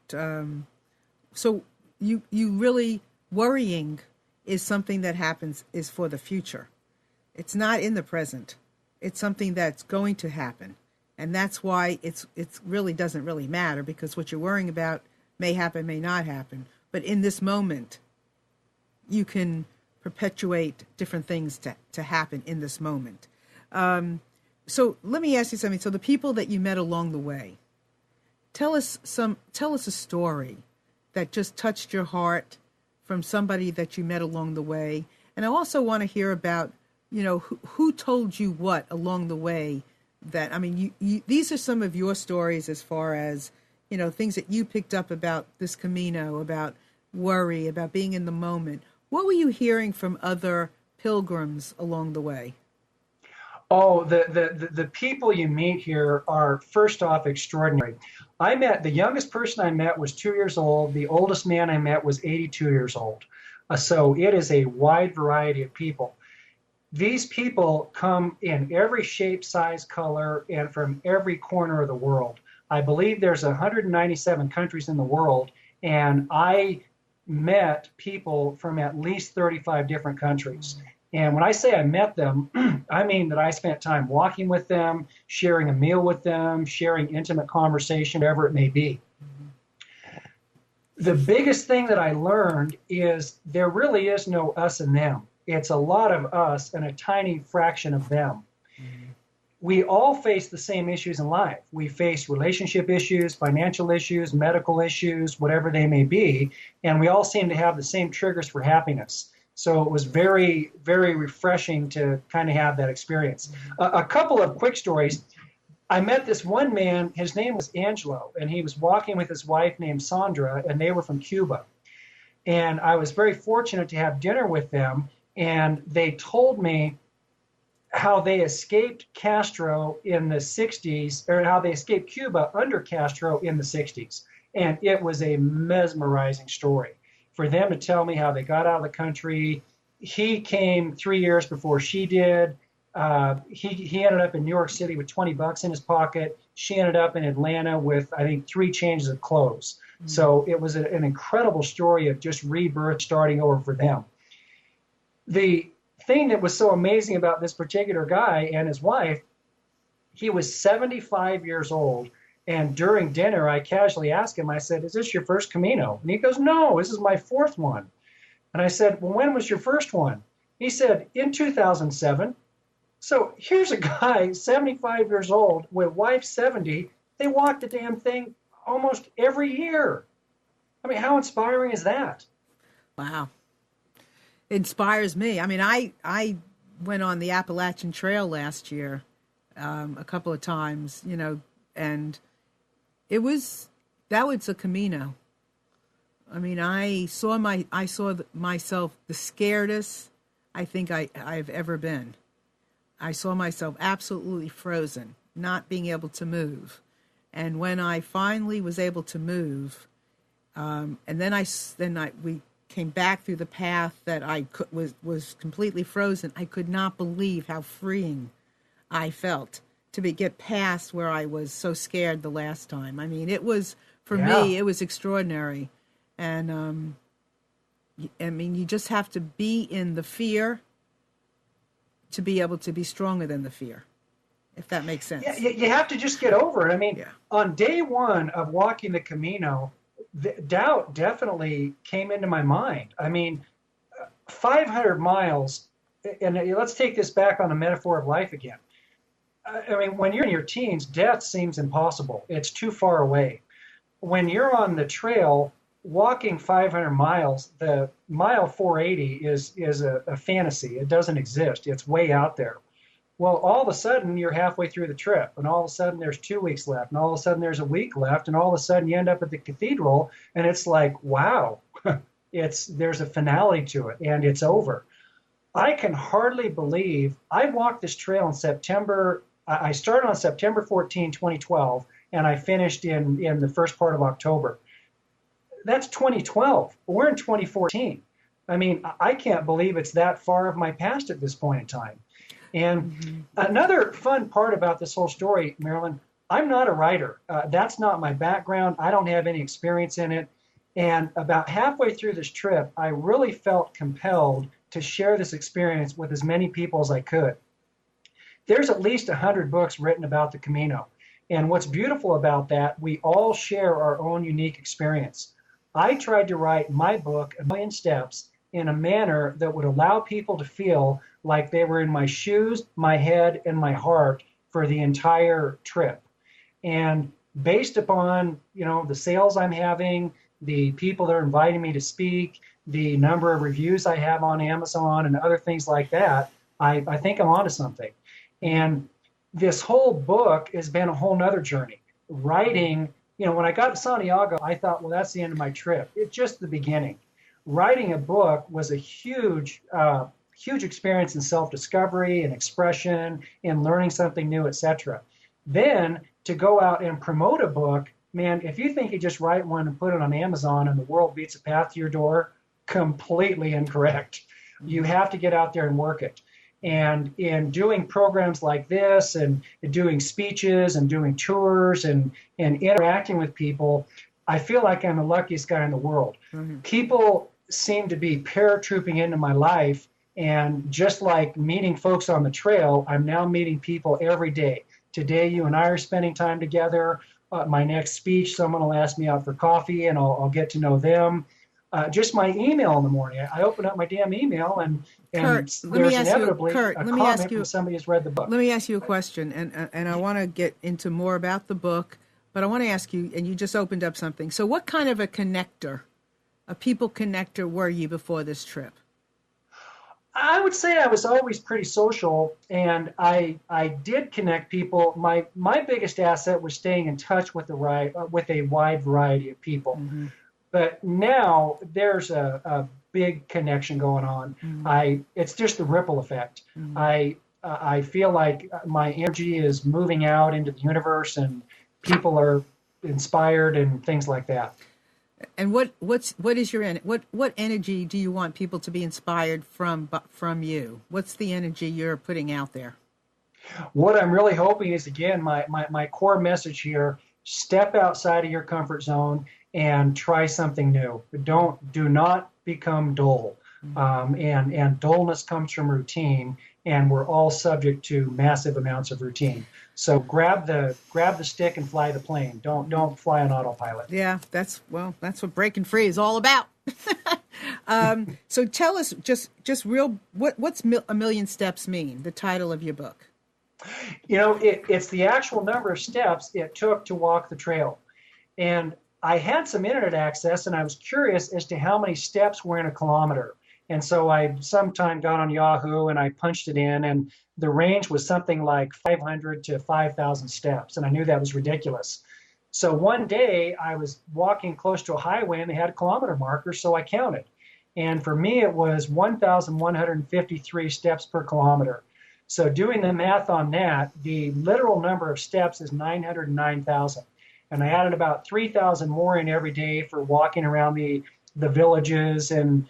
So you really, worrying is something that happens, is for the future. It's not in the present. It's something that's going to happen. And that's why it's really doesn't really matter, because what you're worrying about may happen, may not happen. But in this moment, you can perpetuate different things to happen in this moment. So let me ask you something. So the people that you met along the way, tell us a story that just touched your heart from somebody that you met along the way. And I also want to hear about, who told you what along the way. That, I mean, you these are some of your stories as far as, things that you picked up about this Camino, about worry, about being in the moment. What were you hearing from other pilgrims along the way? Oh, the people you meet here are, first off, extraordinary. The youngest person I met was 2 years old. The oldest man I met was 82 years old. So it is a wide variety of people. These people come in every shape, size, color, and from every corner of the world. I believe there's 197 countries in the world, and I met people from at least 35 different countries. And when I say I met them, I mean that I spent time walking with them, sharing a meal with them, sharing intimate conversation, whatever it may be. The biggest thing that I learned is there really is no us and them. It's a lot of us and a tiny fraction of them. Mm-hmm. We all face the same issues in life. We face relationship issues, financial issues, medical issues, whatever they may be, and we all seem to have the same triggers for happiness. So it was very, very refreshing to kind of have that experience. Mm-hmm. A couple of quick stories. I met this one man, his name was Angelo, and he was walking with his wife named Sandra, and they were from Cuba. And I was very fortunate to have dinner with them. And they told me how they escaped Castro in the 60s, or how they escaped Cuba under Castro in the 60s. And it was a mesmerizing story for them to tell me how they got out of the country. He came 3 years before she did. He ended up in New York City with $20 in his pocket. She ended up in Atlanta with, I think, 3 changes of clothes. Mm-hmm. So it was an incredible story of just rebirth, starting over for them. The thing that was so amazing about this particular guy and his wife, he was 75 years old. And during dinner, I casually asked him, I said, "Is this your first Camino?" And he goes, "No, this is my 4th one." And I said, "Well, when was your first one?" He said, "In 2007. So here's a guy, 75 years old, with wife 70. They walk the damn thing almost every year. I mean, how inspiring is that? Wow. It inspires me. I mean, I went on the Appalachian Trail last year a couple of times, you know, and that was a Camino. I mean, I saw myself the scaredest I think I've ever been. I saw myself absolutely frozen, not being able to move. And when I finally was able to move, and then we came back through the path that was completely frozen. I could not believe how freeing I felt to get past where I was so scared the last time. I mean, it was, for me, it was extraordinary. And, I mean, you just have to be in the fear to be able to be stronger than the fear, if that makes sense. Yeah, you have to just get over it. I mean, on day 1 of walking the Camino, doubt definitely came into my mind. I mean, 500 miles, and let's take this back on the metaphor of life again. I mean, when you're in your teens, death seems impossible. It's too far away. When you're on the trail, walking 500 miles, the mile 480 is a fantasy. It doesn't exist. It's way out there. Well, all of a sudden, you're halfway through the trip, and all of a sudden there's 2 weeks left, and all of a sudden there's a week left, and all of a sudden you end up at the cathedral, and it's like, wow, there's a finale to it, and it's over. I can hardly believe I walked this trail in September. I started on September 14, 2012, and I finished in the first part of October. That's 2012. We're in 2014. I mean, I can't believe it's that far of my past at this point in time. And another fun part about this whole story, Marilyn, I'm not a writer. That's not my background. I don't have any experience in it. And about halfway through this trip, I really felt compelled to share this experience with as many people as I could. There's at least 100 books written about the Camino. And what's beautiful about that, we all share our own unique experience. I tried to write my book, A Million Steps, in a manner that would allow people to feel like they were in my shoes, my head, and my heart for the entire trip. And based upon, you know, the sales I'm having, the people that are inviting me to speak, the number of reviews I have on Amazon and other things like that, I think I'm onto something. And this whole book has been a whole nother journey. Writing, you know, when I got to Santiago, I thought, well, that's the end of my trip. It's just the beginning. Writing a book was a huge experience in self-discovery and expression and learning something new, etc. Then to go out and promote a book, man, if you think you just write one and put it on Amazon and the world beats a path to your door, completely incorrect. You have to get out there and work it. And in doing programs like this and doing speeches and doing tours and interacting with people, I feel like I'm the luckiest guy in the world. Mm-hmm. People seem to be paratrooping into my life. And just like meeting folks on the trail, I'm now meeting people every day. Today, you and I are spending time together. My next speech, someone will ask me out for coffee and I'll get to know them. Just my email in the morning. I open up my damn email and Kurt, there's inevitably a comment from somebody who's read the book. Let me ask you a question, and I want to get into more about the book, but I want to ask you, and you just opened up something. So what kind of a people connector were you before this trip? I would say I was always pretty social, and I did connect people. My biggest asset was staying in touch with a wide variety of people. Mm-hmm. But now there's a big connection going on. Mm-hmm. It's just the ripple effect. Mm-hmm. I feel like my energy is moving out into the universe, and people are inspired and things like that. And what is your what energy do you want people to be inspired from you? What's the energy you're putting out there? What I'm really hoping is, again, my core message here: step outside of your comfort zone and try something new. Do not become dull. And dullness comes from routine, and we're all subject to massive amounts of routine. So grab the stick and fly the plane. Don't fly on autopilot. Yeah, that's what breaking free is all about. So tell us just real what's a million steps mean? The title of your book. It's the actual number of steps it took to walk the trail, and I had some internet access, and I was curious as to how many steps were in a kilometer. And so I sometime got on Yahoo and I punched it in, and the range was something like 500 to 5,000 steps. And I knew that was ridiculous. So one day I was walking close to a highway and they had a kilometer marker, so I counted. And for me, it was 1,153 steps per kilometer. So doing the math on that, the literal number of steps is 909,000. And I added about 3,000 more in every day for walking around the villages and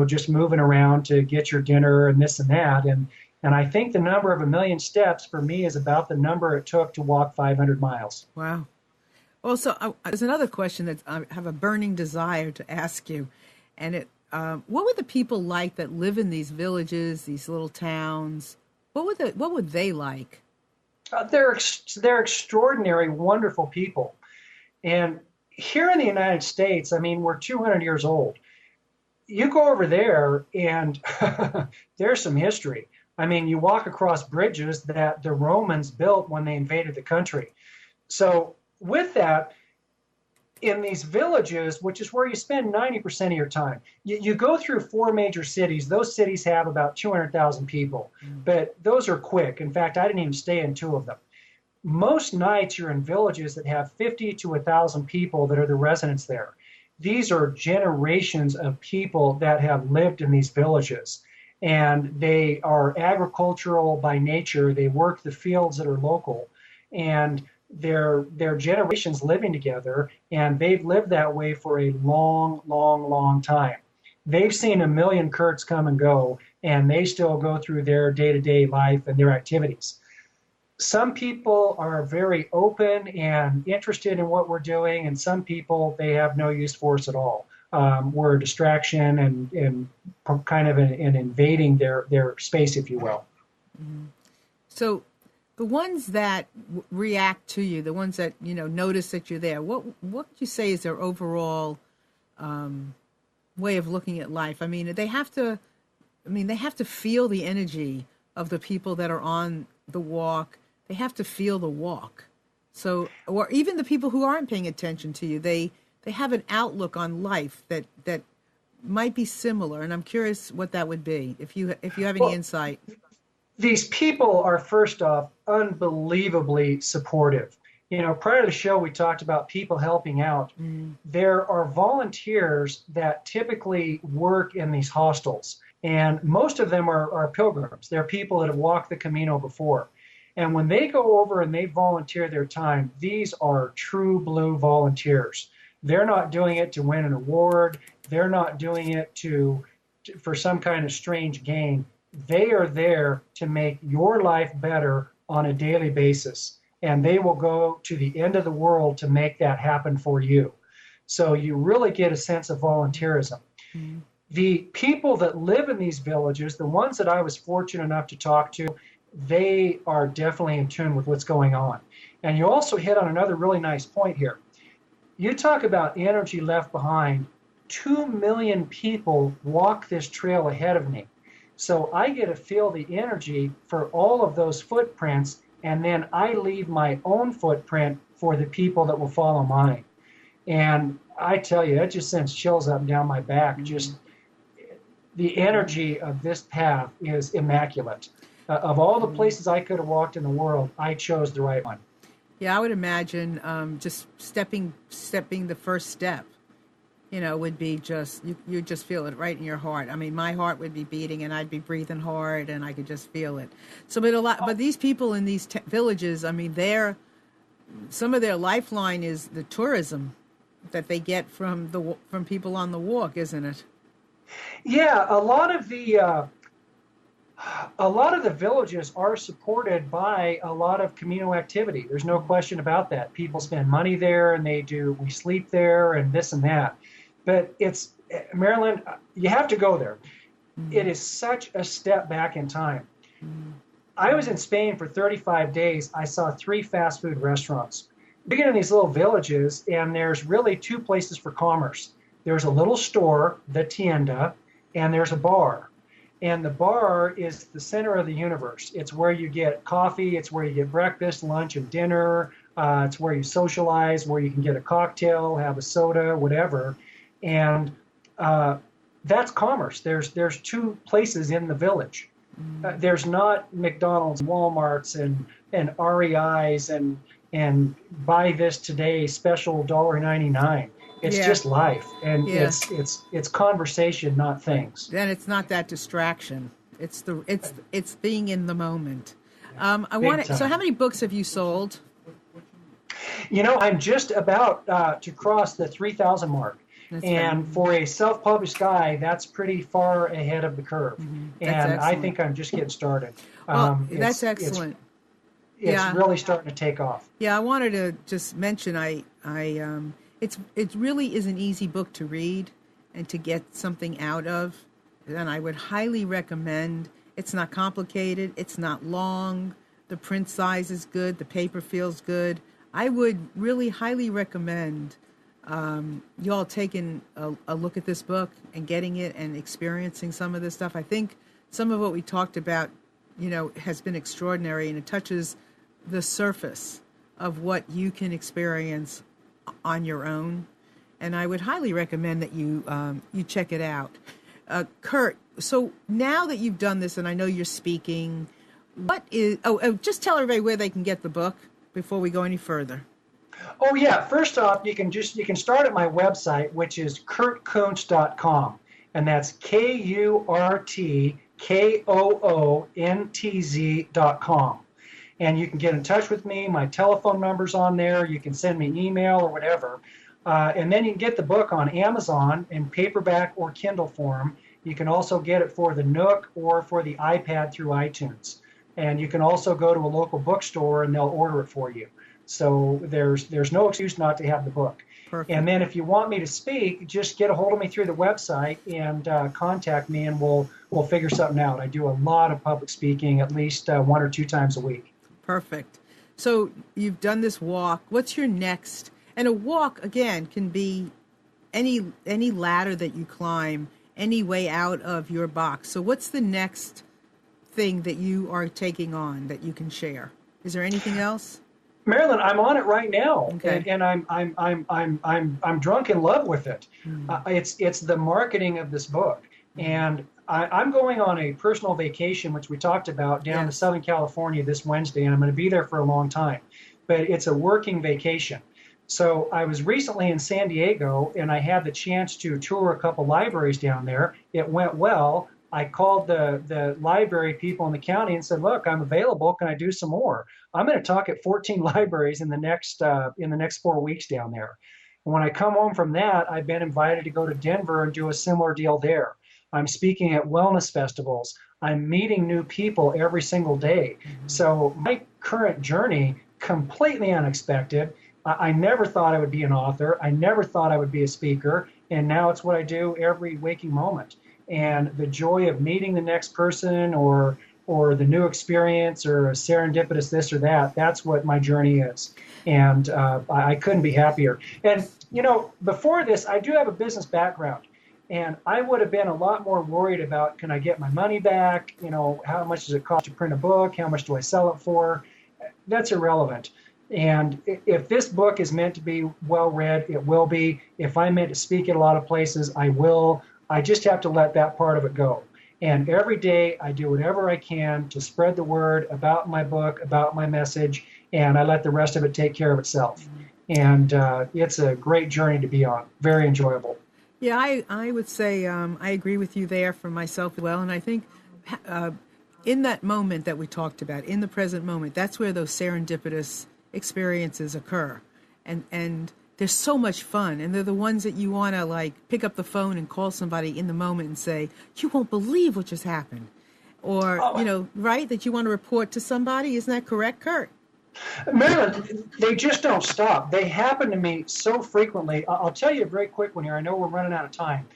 just moving around to get your dinner and this and that. And I think the number of 1,000,000 steps for me is about the number it took to walk 500 miles. Wow. Also, there's another question that I have a burning desire to ask you. And what were the people like that live in these villages, these little towns? What would they like? They're extraordinary, wonderful people. And here in the United States, I mean, we're 200 years old. You go over there and there's some history. I mean, you walk across bridges that the Romans built when they invaded the country. So with that, in these villages, which is where you spend 90% of your time, you go through 4 major cities. Those cities have about 200,000 people, but those are quick. In fact, I didn't even stay in 2 of them. Most nights you're in villages that have 50 to 1,000 people that are the residents there. These are generations of people that have lived in these villages, and they are agricultural by nature. They work the fields that are local, and they're generations living together, and they've lived that way for a long, long, long time. They've seen 1,000,000 Koonts come and go, and they still go through their day-to-day life and their activities. Some people are very open and interested in what we're doing, and some people, they have no use for us at all. We're a distraction and kind of an invading their space, if you will. So the ones that react to you, the ones that, notice that you're there, what would you say is their overall way of looking at life? I mean, they have to feel the energy of the people that are on the walk. They have to feel the walk. So, or even the people who aren't paying attention to you, they have an outlook on life that might be similar. And I'm curious what that would be, if you have any insight. These people are, first off, unbelievably supportive. Prior to the show, we talked about people helping out. There are volunteers that typically work in these hostels, and most of them are pilgrims. They're people that have walked the Camino before. And when they go over and they volunteer their time, these are true blue volunteers. They're not doing it to win an award. They're not doing it for some kind of strange gain. They are there to make your life better on a daily basis. And they will go to the end of the world to make that happen for you. So you really get a sense of volunteerism. Mm-hmm. The people that live in these villages, the ones that I was fortunate enough to talk to, they are definitely in tune with what's going on. And you also hit on another really nice point here. You talk about energy left behind. 2 million people walk this trail ahead of me. So I get to feel the energy for all of those footprints, and then I leave my own footprint for the people that will follow mine. And I tell you, it just sends chills up and down my back. Just the energy of this path is immaculate. Of all the places I could have walked in the world, I chose the right one. Yeah, I would imagine just stepping the first step, would be just, you just feel it right in your heart. I mean, my heart would be beating and I'd be breathing hard and I could just feel it. So, but these people in these villages, I mean, they're some of their lifeline is the tourism that they get from people on the walk, isn't it? Yeah, a lot of the villages are supported by a lot of Camino activity. There's no question about that. People spend money there, and we sleep there, and this and that. But it's Maryland. You have to go there. It is such a step back in time. I was in Spain for 35 days. I saw 3 fast food restaurants. You get in these little villages, and there's really 2 places for commerce. There's a little store, the tienda, and there's a bar. And the bar is the center of the universe. It's where you get coffee. It's where you get breakfast, lunch, and dinner. It's where you socialize, where you can get a cocktail, have a soda, whatever. And that's commerce. There's 2 places in the village. There's not McDonald's, Walmart's, and REI's, and buy this today special $1.99. It's just life, and it's conversation, not things. Then it's not that distraction. It's being in the moment. So how many books have you sold? I'm just about to cross the 3,000 mark. For a self-published guy, that's pretty far ahead of the curve. And I think I'm just getting started. Well, that's excellent. It's really starting to take off. Yeah, I wanted to just mention it really is an easy book to read and to get something out of. And I would highly recommend. It's not complicated. It's not long. The print size is good. The paper feels good. I would really highly recommend you all taking a look at this book and getting it and experiencing some of this stuff. I think some of what we talked about, has been extraordinary, and it touches the surface of what you can experience on your own. And I would highly recommend that you check it out. Kurt, so now that you've done this, and I know you're speaking, just tell everybody where they can get the book before we go any further. Oh yeah, first off, you can start at my website, which is kurtkoontz.com, and that's KURTKOONTZ.com. And you can get in touch with me. My telephone number's on there. You can send me an email or whatever. And then you can get the book on Amazon in paperback or Kindle form. You can also get it for the Nook or for the iPad through iTunes. And you can also go to a local bookstore and they'll order it for you. So there's no excuse not to have the book. Perfect. And then if you want me to speak, just get a hold of me through the website and contact me, and we'll figure something out. I do a lot of public speaking, at least 1 or 2 times a week. Perfect. So you've done this walk. What's your next? And a walk, again, can be any ladder that you climb, any way out of your box. So what's the next thing that you are taking on that you can share? Is there anything else? Marilyn, I'm on it right now, okay. and I'm drunk in love with it. It's the marketing of this book, and I'm going on a personal vacation, which we talked about, down to Southern California this Wednesday, and I'm going to be there for a long time. But it's a working vacation. So I was recently in San Diego, and I had the chance to tour a couple libraries down there. It went well. I called the library people in the county and said, "Look, I'm available. Can I do some more?" I'm going to talk at 14 libraries in the next 4 weeks down there. And when I come home from that, I've been invited to go to Denver and do a similar deal there. I'm speaking at wellness festivals. I'm meeting new people every single day. So my current journey, completely unexpected. I never thought I would be an author. I never thought I would be a speaker. And now it's what I do every waking moment. And the joy of meeting the next person or the new experience or a serendipitous this or that, that's what my journey is. And I couldn't be happier. And, before this, I do have a business background. And I would have been a lot more worried about, can I get my money back? How much does it cost to print a book? How much do I sell it for? That's irrelevant. And if this book is meant to be well read, it will be. If I'm meant to speak at a lot of places, I will. I just have to let that part of it go. And every day I do whatever I can to spread the word about my book, about my message, and I let the rest of it take care of itself. And it's a great journey to be on. Very enjoyable. Yeah, I would say I agree with you there for myself as well. And I think in that moment that we talked about, in the present moment, that's where those serendipitous experiences occur, and they're so much fun, and they're the ones that you want to like pick up the phone and call somebody in the moment and say, you won't believe what just happened, or right, that you want to report to somebody. Isn't that correct, Kurt? Marilyn, they just don't stop. They happen to me so frequently. I'll tell you a very quick one here. I know we're running out of time.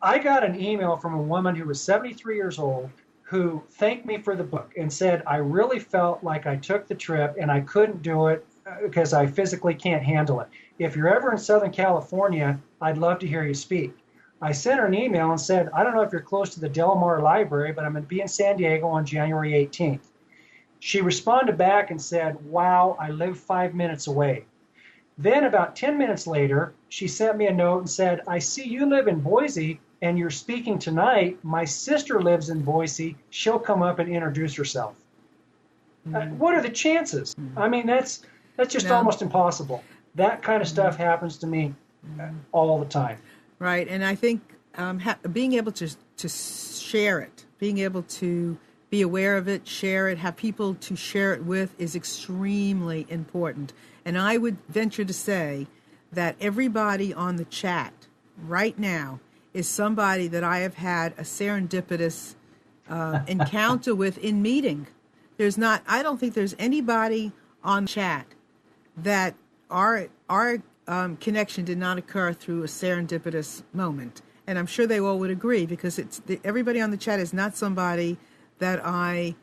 I got an email from a woman who was 73 years old who thanked me for the book and said, I really felt like I took the trip and I couldn't do it because I physically can't handle it. If you're ever in Southern California, I'd love to hear you speak. I sent her an email and said, I don't know if you're close to the Del Mar Library, but I'm going to be in San Diego on January 18th. She responded back and said, wow, I live 5 minutes away. Then about 10 minutes later, she sent me a note and said, I see you live in Boise and you're speaking tonight. My sister lives in Boise. She'll come up and introduce herself. What are the chances? I mean, that's just almost impossible. That kind of stuff happens to me all the time. Right, and I think being able to share it, being able to be aware of it, share it, have people to share it with is extremely important. And I would venture to say that everybody on the chat right now is somebody that I have had a serendipitous encounter with in meeting. I don't think there's anybody on chat that our connection did not occur through a serendipitous moment. And I'm sure they all would agree, because everybody on the chat is not somebody that I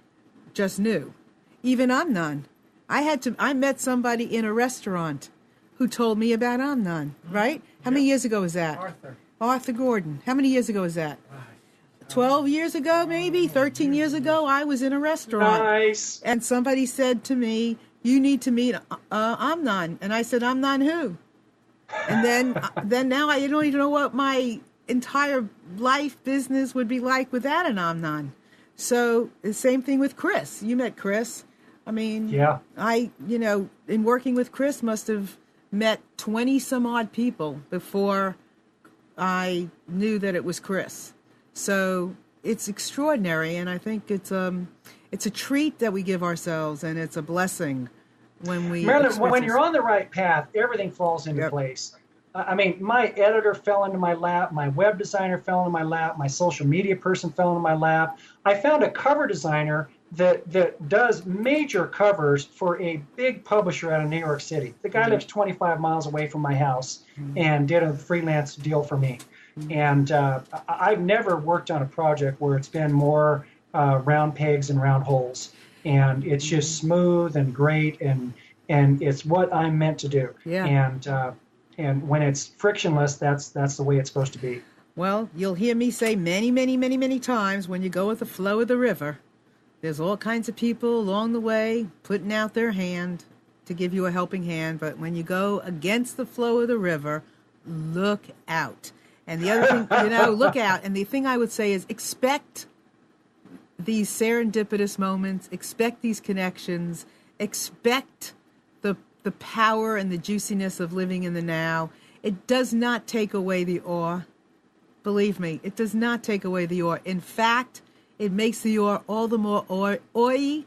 just knew. Even Amnon. I met somebody in a restaurant who told me about Amnon, right? How many years ago was that? Arthur Gordon. How many years ago was that? 12 years ago, maybe 13 years ago, I was in a restaurant. Nice. And somebody said to me, you need to meet Amnon. And I said, Amnon who? And then now I don't even know what my entire life business would be like without an Amnon. So the same thing with Chris. You met Chris. I mean, yeah. In working with Chris, must have met 20 some odd people before I knew that it was Chris. So it's extraordinary, and I think it's a treat that we give ourselves, and it's a blessing when we. Marilyn, when you're on the right path, everything falls into place. I mean, my editor fell into my lap, my web designer fell into my lap, my social media person fell into my lap. I found a cover designer that does major covers for a big publisher out of New York City. The guy lives 25 miles away from my house and did a freelance deal for me. And I've never worked on a project where it's been more round pegs and round holes. And it's just smooth and great, and it's what I'm meant to do. Yeah. And when it's frictionless, that's the way it's supposed to be. Well, you'll hear me say many, many, many, many times, when you go with the flow of the river, there's all kinds of people along the way putting out their hand to give you a helping hand. But when you go against the flow of the river, look out. And the other thing, look out. And the thing I would say is expect these serendipitous moments, expect these connections, expect the power and the juiciness of living in the now. It does not take away the awe. Believe me, it does not take away the awe. In fact, it makes the awe all the more awe-y,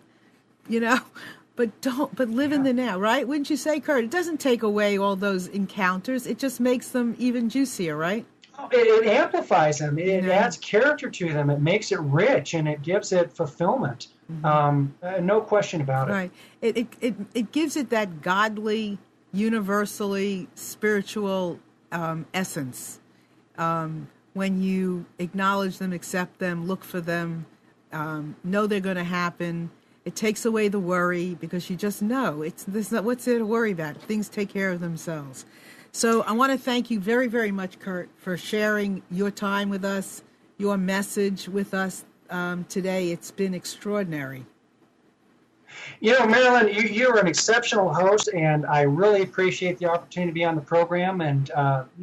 but live in the now, right? Wouldn't you say, Kurt? It doesn't take away all those encounters. It just makes them even juicier, right? It amplifies them. It adds character to them. It makes it rich, and it gives it fulfillment. No question about it. Right. It gives it that godly, universally spiritual essence. When you acknowledge them, accept them, look for them, know they're going to happen. It takes away the worry, because you just know what's there to worry about. Things take care of themselves. So I want to thank you very, very much, Kurt, for sharing your time with us, your message with us today. It's been extraordinary. Marilyn, you're an exceptional host, and I really appreciate the opportunity to be on the program. And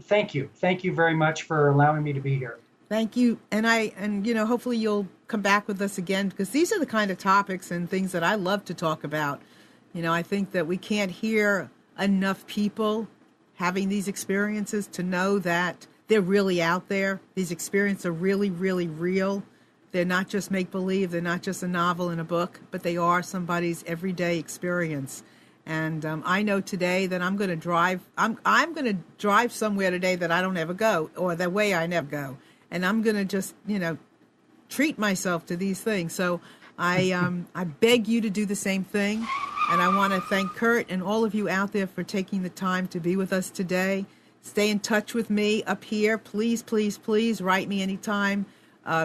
thank you. Thank you very much for allowing me to be here. Thank you. And hopefully you'll come back with us again, because these are the kind of topics and things that I love to talk about. I think that we can't hear enough people having these experiences to know that they're really out there. These experiences are really, really real. They're not just make-believe. They're not just a novel in a book, but they are somebody's everyday experience. And I know today that I'm going to drive. I'm going to drive somewhere today that I don't ever go, or the way I never go. And I'm going to just, treat myself to these things. So I beg you to do the same thing. And I want to thank Kurt and all of you out there for taking the time to be with us today. Stay in touch with me up here. Please, please, please write me anytime.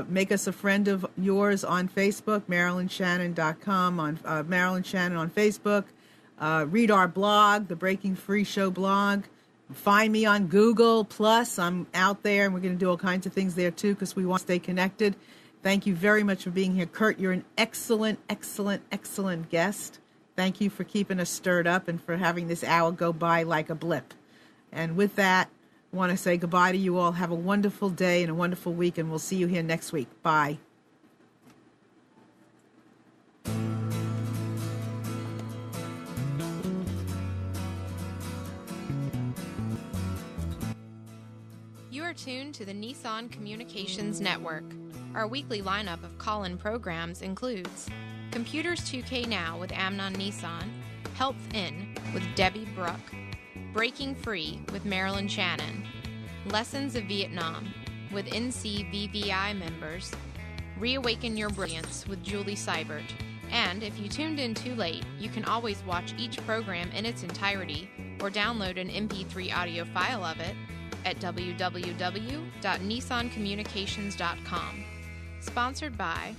Make us a friend of yours on Facebook, MarilynShannon.com, on Marilyn Shannon on Facebook. Read our blog, the Breaking Free Show blog. Find me on Google+. I'm out there, and we're going to do all kinds of things there, too, because we want to stay connected. Thank you very much for being here. Kurt, you're an excellent, excellent, excellent guest. Thank you for keeping us stirred up and for having this hour go by like a blip. And with that, I want to say goodbye to you all. Have a wonderful day and a wonderful week, and we'll see you here next week. Bye. You are tuned to the Nissan Communications Network. Our weekly lineup of call-in programs includes Computers 2K Now with Amnon Nissan, Health In with Debbie Bruck, Breaking Free with Marilyn Shannon, Lessons of Vietnam with NCVVI members, Reawaken Your Brilliance with Julie Seibert, and if you tuned in too late, you can always watch each program in its entirety or download an MP3 audio file of it at www.nissancommunications.com. Sponsored by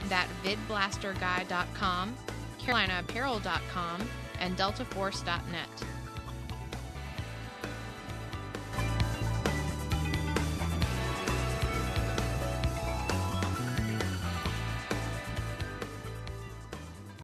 ThatVidBlasterGuy.com, CarolinaApparel.com, and DeltaForce.net.